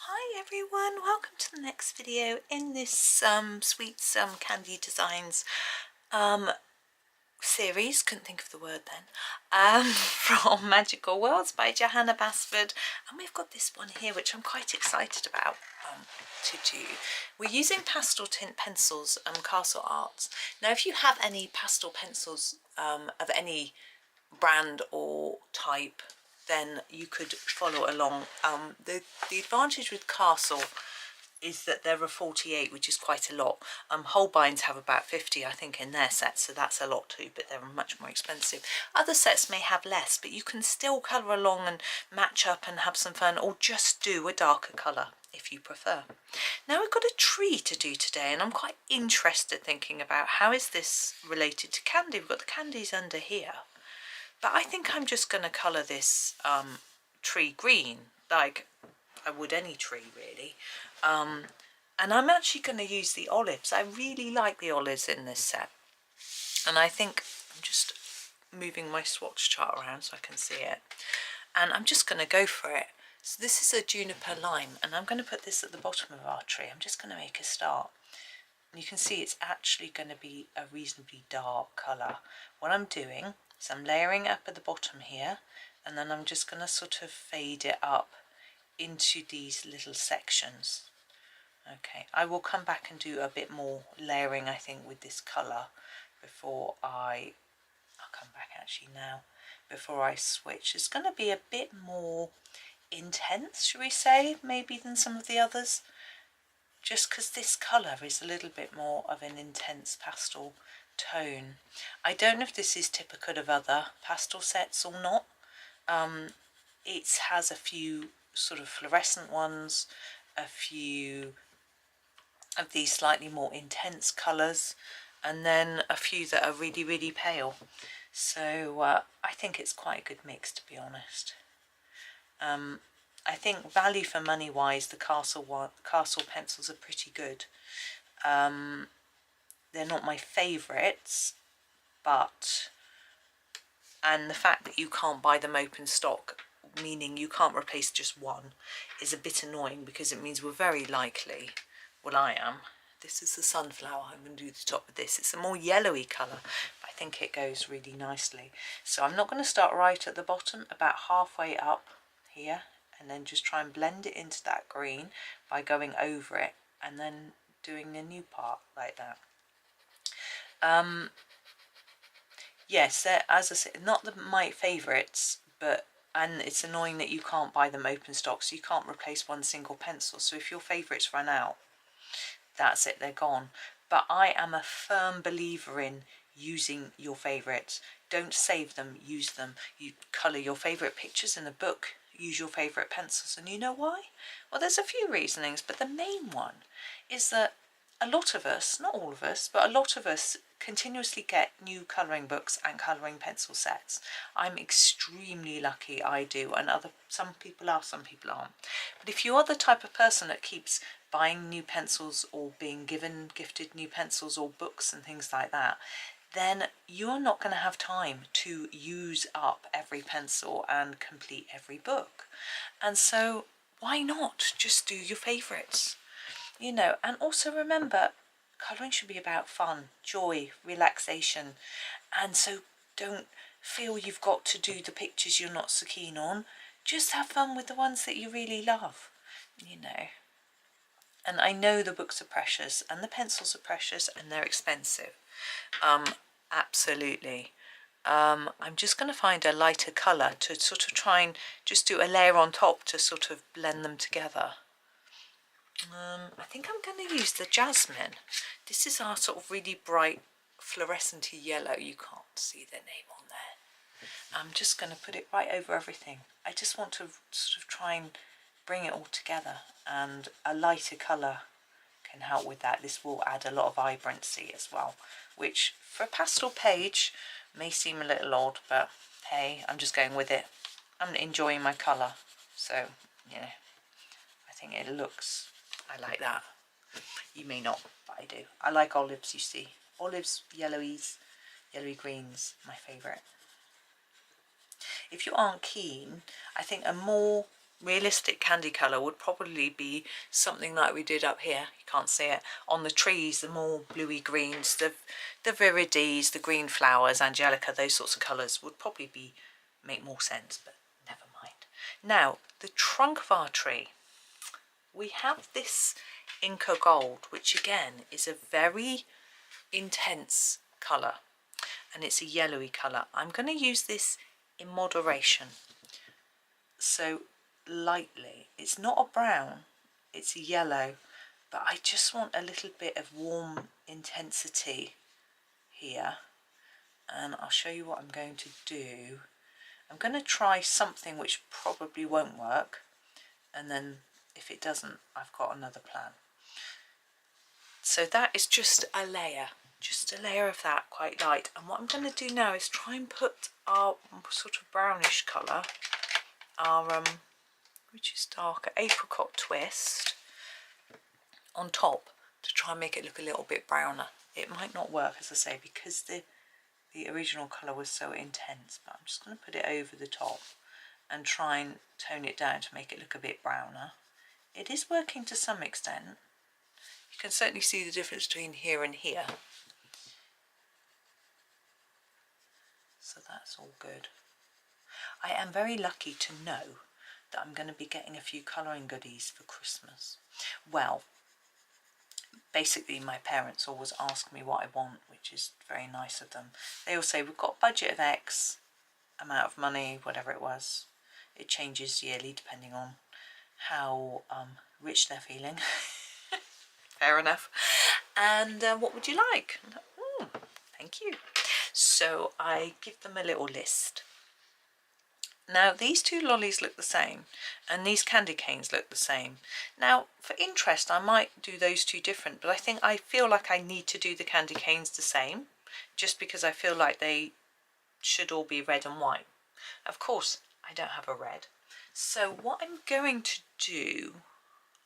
Hi everyone, welcome to the next video in this sweet candy designs series, couldn't think of the word then, from Magical Worlds by Johanna Basford. And we've got this one here which I'm quite excited about to do. We're using Pasteltint pencils, Castle Arts. Now if you have any pastel pencils of any brand or type, then you could follow along. The advantage with Castle is that there are 48, which is quite a lot. Holbein's have about 50, I think, in their sets, so that's a lot too, but they're much more expensive. Other sets may have less, but you can still colour along and match up and have some fun, or just do a darker colour if you prefer. Now we've got a tree to do today, and I'm quite interested thinking about how is this related to candy. We've got the candies under here. But I think I'm just going to colour this tree green, like I would any tree really. And I'm actually going to use the olives. I really like the olives in this set. And I think I'm just moving my swatch chart around so I can see it. And I'm just going to go for it. So this is a juniper lime, and I'm going to put this at the bottom of our tree. I'm just going to make a start. And you can see it's actually going to be a reasonably dark colour. What I'm doing, so I'm layering up at the bottom here, and then I'm just going to sort of fade it up into these little sections. Okay, I will come back and do a bit more layering, I think, with this colour before I'll come back actually now, before I switch. It's going to be a bit more intense, should we say, maybe than some of the others, just because this colour is a little bit more of an intense pastel tone. I don't know if this is typical of other pastel sets or not. It has a few sort of fluorescent ones, a few of these slightly more intense colours, and then a few that are really, really pale. So I think it's quite a good mix, to be honest. I think value for money wise, the Castle pencils are pretty good. They're not my favourites, but, and the fact that you can't buy them open stock, meaning you can't replace just one, is a bit annoying, because it means we're very likely, well I am, this is the sunflower, I'm going to do the top of this. It's a more yellowy colour, but I think it goes really nicely. So I'm not going to start right at the bottom, about halfway up here, and then just try and blend it into that green by going over it and then doing the new part like that. Yes, as I said, not my favourites, but, and it's annoying that you can't buy them open stock, so you can't replace one single pencil. So if your favourites run out, that's it, they're gone. But I am a firm believer in using your favourites. Don't save them, use them. You colour your favourite pictures in a book, use your favourite pencils. And you know why? Well, there's a few reasonings, but the main one is that a lot of us, not all of us, but a lot of us continuously get new colouring books and colouring pencil sets. I'm extremely lucky, I do, and some people are, some people aren't. But if you are the type of person that keeps buying new pencils or being gifted new pencils or books and things like that, then you're not going to have time to use up every pencil and complete every book. And so why not just do your favourites? You know, and also remember, colouring should be about fun, joy, relaxation. And so don't feel you've got to do the pictures you're not so keen on. Just have fun with the ones that you really love, you know. And I know the books are precious and the pencils are precious and they're expensive. Absolutely. I'm just going to find a lighter colour to sort of try and just do a layer on top to sort of blend them together. I think I'm going to use the jasmine. This is our sort of really bright fluorescent-y yellow. You can't see the name on there. I'm just going to put it right over everything. I just want to sort of try and bring it all together, and a lighter colour can help with that. This will add a lot of vibrancy as well, which for a pastel page may seem a little odd, but hey, I'm just going with it. I'm enjoying my colour, so yeah, I think it looks, I like that. You may not, but I do. I like olives, you see. Olives, yellowy greens, my favourite. If you aren't keen, I think a more realistic candy colour would probably be something like we did up here. You can't see it on the trees, the more bluey greens, the virides, the green flowers, angelica, those sorts of colours would probably make more sense, but never mind. Now the trunk of our tree, we have this Inca gold, which again is a very intense colour, and it's a yellowy colour. I'm going to use this in moderation, so lightly. It's not a brown, it's a yellow, but I just want a little bit of warm intensity here, and I'll show you what I'm going to do. I'm going to try something which probably won't work, and then if it doesn't, I've got another plan. So that is just a layer of that, quite light. And what I'm going to do now is try and put our sort of brownish colour, our which is darker, apricot twist on top to try and make it look a little bit browner. It might not work, as I say, because the original colour was so intense, but I'm just going to put it over the top and try and tone it down to make it look a bit browner. It is working to some extent. You can certainly see the difference between here and here. So that's all good. I am very lucky to know that I'm going to be getting a few colouring goodies for Christmas. Well, basically my parents always ask me what I want, which is very nice of them. They all say, we've got a budget of X amount of money, whatever it was. It changes yearly depending on how rich they're feeling. Fair enough. And what would you like? Thank you. So I give them a little list. Now these two lollies look the same, and these candy canes look the same. Now for interest I might do those two different, but I feel like I need to do the candy canes the same, just because I feel like they should all be red and white. Of course I don't have a red, so what I'm going to do,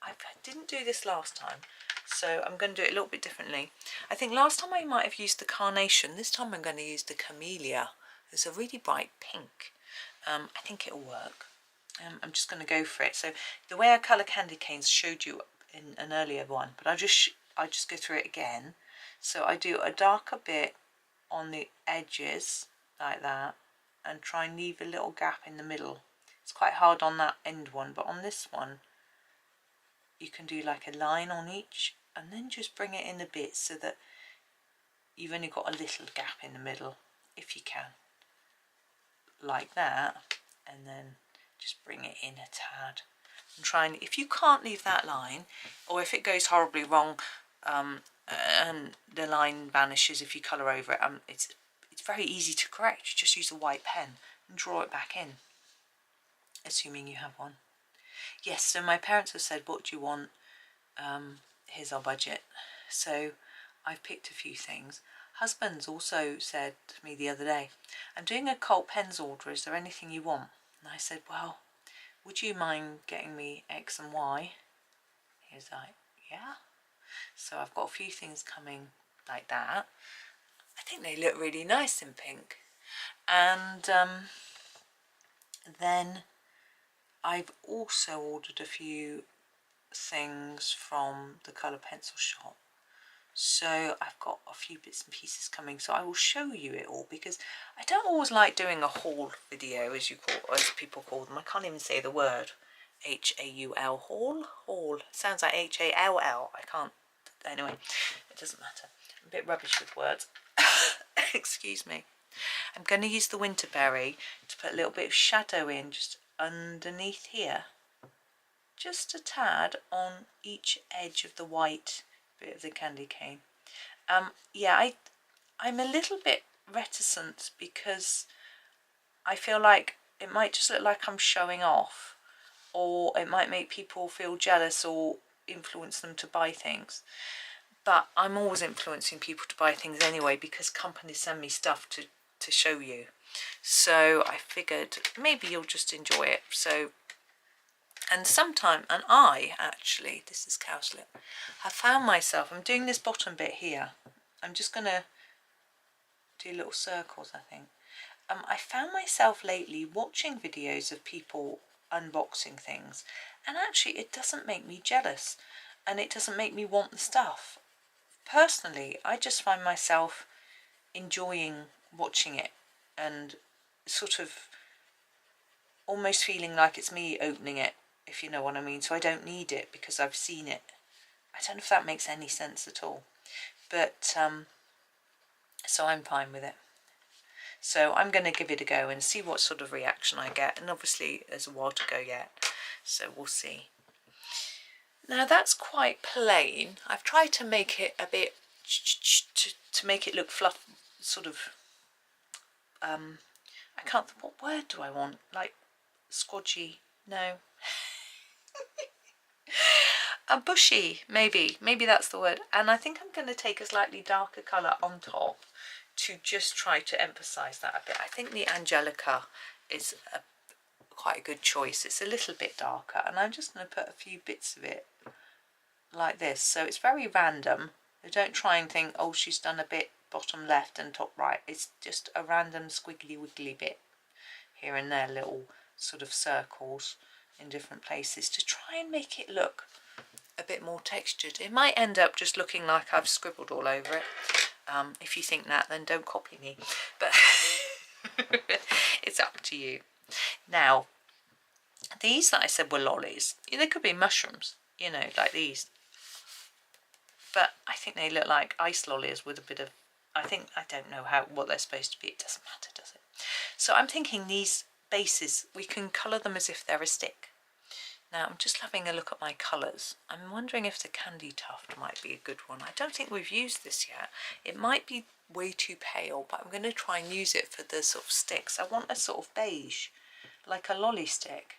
I didn't do this last time, so I'm going to do it a little bit differently. I think last time I might have used the carnation. This time I'm going to use the camelia. It's a really bright pink. I think it'll work. I'm just going to go for it. So the way I colour candy canes showed you in an earlier one, but I just go through it again. So I do a darker bit on the edges like that, and try and leave a little gap in the middle. It's quite hard on that end one, but on this one you can do like a line on each and then just bring it in a bit so that you've only got a little gap in the middle, if you can, like that, and then just bring it in a tad and try and, if you can't leave that line, or if it goes horribly wrong and the line vanishes if you colour over it, it's very easy to correct. You just use a white pen and draw it back in, assuming you have one. Yes, so my parents have said, what do you want? Here's our budget. So I've picked a few things. Husband's also said to me the other day, I'm doing a Colt Pens order, is there anything you want? And I said, well, would you mind getting me X and Y? He was like, yeah. So I've got a few things coming like that. I think they look really nice in pink. And then I've also ordered a few things from the colour pencil shop. So I've got a few bits and pieces coming, so I will show you it all, because I don't always like doing a haul video, as people call them. I can't even say the word. H-A-U-L, haul. Sounds like H-A-L-L. I can't. Anyway, it doesn't matter. I'm a bit rubbish with words. Excuse me. I'm going to use the winterberry to put a little bit of shadow in just underneath here. Just a tad on each edge of the white bit of the candy cane. Yeah, I'm a little bit reticent because I feel like it might just look like I'm showing off, or it might make people feel jealous or influence them to buy things. But I'm always influencing people to buy things anyway, because companies send me stuff to show you. So I figured maybe you'll just enjoy it. So, and I actually, this is cowslip, I found myself, I'm doing this bottom bit here. I'm just going to do little circles, I think. I found myself lately watching videos of people unboxing things, and actually it doesn't make me jealous, and it doesn't make me want the stuff. Personally, I just find myself enjoying watching it and sort of almost feeling like it's me opening it, if you know what I mean. So I don't need it because I've seen it. I don't know if that makes any sense at all, but so I'm fine with it. So I'm going to give it a go and see what sort of reaction I get, and obviously there's a while to go yet, so we'll see. Now that's quite plain. I've tried to make it a bit to make it look fluff, sort of I can't, what word do I want, like squodgy, no. A bushy, maybe that's the word. And I think I'm going to take a slightly darker colour on top to just try to emphasise that a bit. I think the Angelica is quite a good choice. It's a little bit darker, and I'm just going to put a few bits of it like this. So it's very random. I don't try and think, oh, she's done a bit bottom left and top right. It's just a random squiggly wiggly bit here and there, little sort of circles in different places to try and make it look a bit more textured. It might end up just looking like I've scribbled all over it. If you think that, then don't copy me, but it's up to you. Now, these that I said were lollies, they could be mushrooms, you know, like these, but I think they look like ice lollies with a bit of, I don't know what they're supposed to be. It doesn't matter, does it? So I'm thinking these bases, we can colour them as if they're a stick. Now I'm just having a look at my colours. I'm wondering if the candytuft might be a good one. I don't think we've used this yet. It might be way too pale, but I'm going to try and use it for the sort of sticks. I want a sort of beige, like a lolly stick,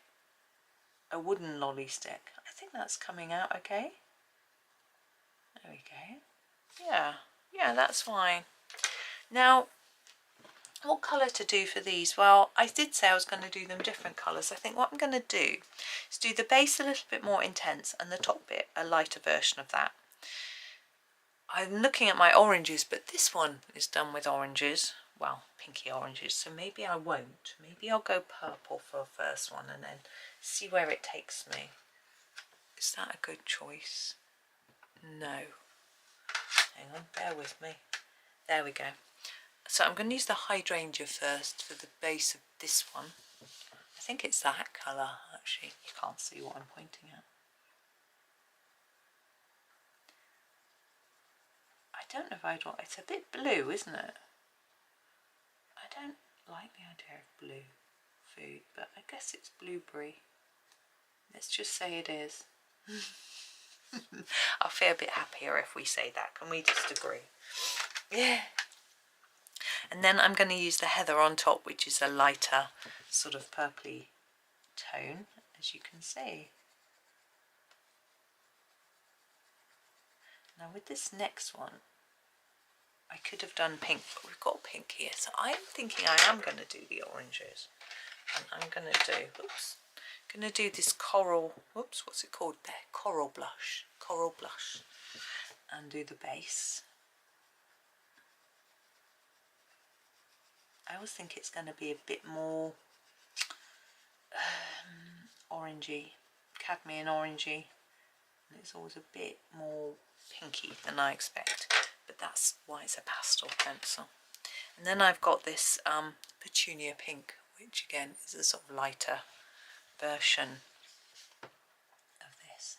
a wooden lolly stick. I think that's coming out okay. There we go. Yeah, that's fine. Now, what colour to do for these? Well, I did say I was going to do them different colours. I think what I'm going to do is do the base a little bit more intense and the top bit a lighter version of that. I'm looking at my oranges, but this one is done with oranges, well, pinky oranges, so maybe I won't. Maybe I'll go purple for a first one and then see where it takes me. Is that a good choice? No. Hang on, bear with me. There we go. So I'm going to use the hydrangea first for the base of this one. I think it's that colour, actually. You can't see what I'm pointing at. I don't know if I'd want, it's a bit blue, isn't it? I don't like the idea of blue food, but I guess it's blueberry. Let's just say it is. I'll feel a bit happier if we say that. Can we just agree? Yeah. And then I'm going to use the heather on top, which is a lighter sort of purpley tone, as you can see. Now with this next one, I could have done pink, but we've got pink here, so I'm thinking I am going to do the oranges. And I'm going to do this coral, whoops, what's it called there? Coral blush, and do the base. I always think it's going to be a bit more orangey, cadmium orangey, and it's always a bit more pinky than I expect, but that's why it's a pastel pencil. And then I've got this petunia pink, which again is a sort of lighter version of this.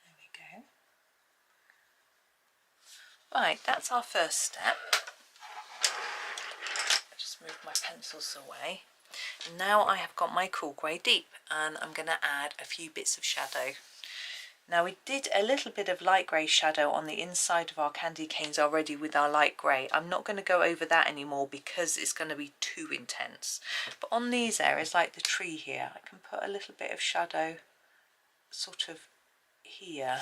There we go. Right, that's our first step. I'll just move my pencils away. Now I have got my cool grey deep, and I'm going to add a few bits of shadow. Now we did a little bit of light grey shadow on the inside of our candy canes already with our light grey. I'm not going to go over that anymore because it's going to be too intense. But on these areas, like the tree here, I can put a little bit of shadow sort of here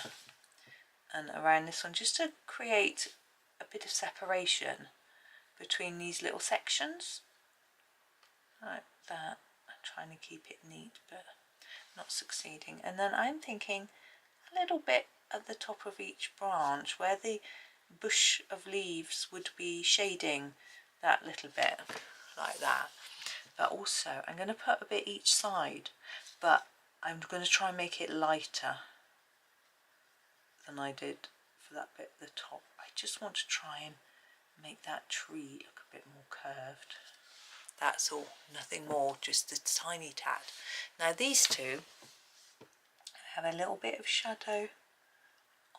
and around this one, just to create a bit of separation between these little sections, like that. I'm trying to keep it neat, but not succeeding. And then I'm thinking a little bit at the top of each branch where the bush of leaves would be shading that little bit, like that. but also I'm going to put a bit each side, but I'm going to try and make it lighter than I did for that bit at the top. I just want to try and make that tree look a bit more curved. That's all, nothing more, just a tiny tad. Now these two have a little bit of shadow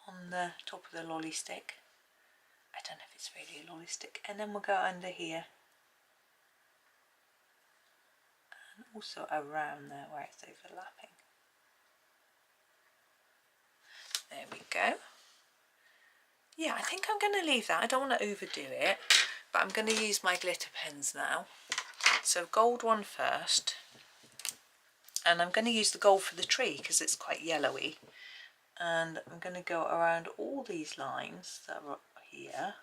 on the top of the lolly stick. I don't know if it's really a lolly stick. And then we'll go under here. And also around there where it's overlapping. There we go. Yeah, I think I'm going to leave that. I don't want to overdo it, but I'm going to use my glitter pens now. So gold one first. And I'm going to use the gold for the tree because it's quite yellowy. And I'm going to go around all these lines that are up here.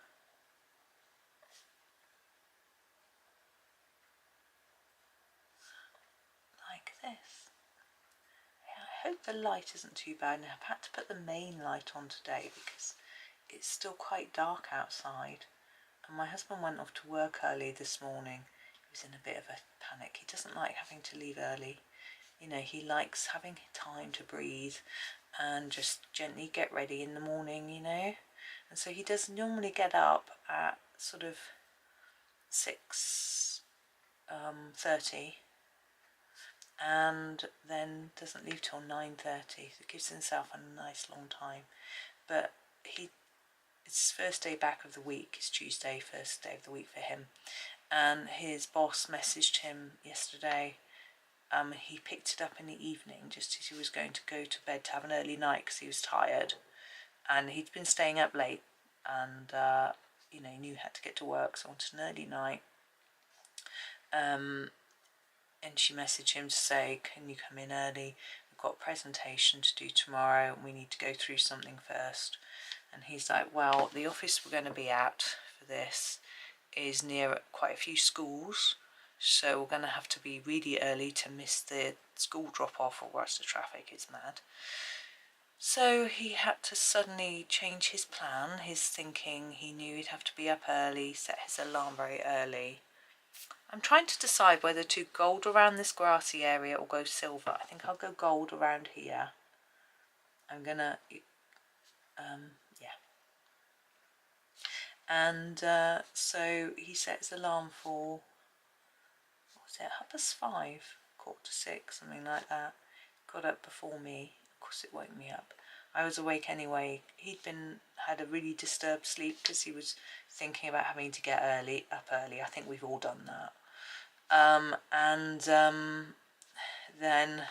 Like this. Yeah, I hope the light isn't too bad. Now I've had to put the main light on today because it's still quite dark outside. And my husband went off to work early this morning. He was in a bit of a panic. He doesn't like having to leave early. You know, he likes having time to breathe and just gently get ready in the morning, you know. And so he does normally get up at sort of 6:30 and then doesn't leave till 9:30. So it gives himself a nice long time. But it's his first day back of the week. It's Tuesday, first day of the week for him. And his boss messaged him yesterday. He picked it up in the evening just as he was going to go to bed to have an early night because he was tired. And he'd been staying up late and, you know, he knew he had to get to work, so wanted an early night. And she messaged him to say, can you come in early? We've got a presentation to do tomorrow and we need to go through something first. And he's like, well, the office we're going to be at for this is near quite a few schools. So we're going to have to be really early to miss the school drop-off or else the traffic is mad. So he had to suddenly change his plan, his thinking. He knew he'd have to be up early, set his alarm very early. I'm trying to decide whether to gold around this grassy area or go silver. I think I'll go gold around here. I'm going to, yeah. And so he set his alarm for, what was it, 5:30, 5:45, something like that. Got up before me. Of course it woke me up. I was awake anyway. He'd had a really disturbed sleep because he was thinking about having to get up early. I think we've all done that. Then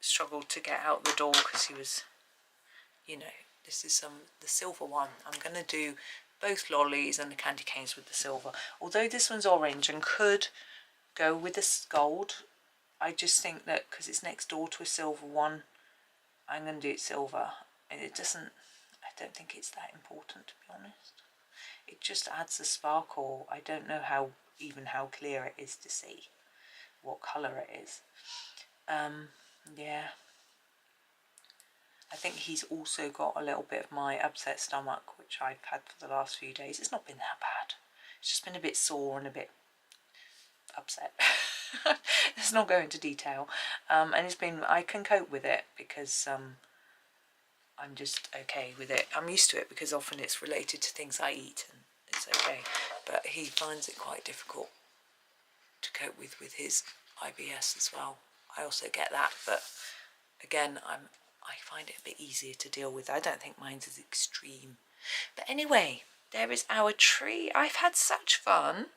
struggled to get out the door because he was, you know, this is the silver one. I'm going to do both lollies and the candy canes with the silver. Although this one's orange and could go with this gold, I just think that because it's next door to a silver one, I'm going to do it silver. And I don't think it's that important, to be honest. It just adds a sparkle. I don't know how clear it is to see what colour it is. Yeah. I think he's also got a little bit of my upset stomach, which I've had for the last few days. It's not been that bad. It's just been a bit sore and a bit upset. Let's not go into detail. And I can cope with it because I'm just okay with it. I'm used to it because often it's related to things I eat and it's okay. But he finds it quite difficult to cope with his IBS as well. I also get that, but again, I find it a bit easier to deal with. I don't think mine's as extreme. But anyway, there is our tree. I've had such fun.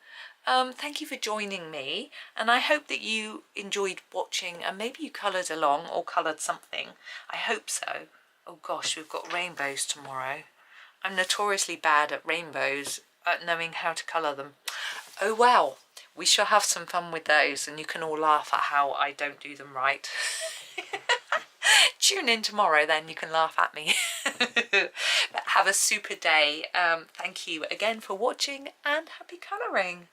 Thank you for joining me, and I hope that you enjoyed watching and maybe you coloured along or coloured something. I hope so. Oh gosh, we've got rainbows tomorrow. I'm notoriously bad at rainbows, at knowing how to colour them. Oh well, we shall have some fun with those and you can all laugh at how I don't do them right. Tune in tomorrow, then you can laugh at me. But have a super day. Thank you again for watching and happy colouring.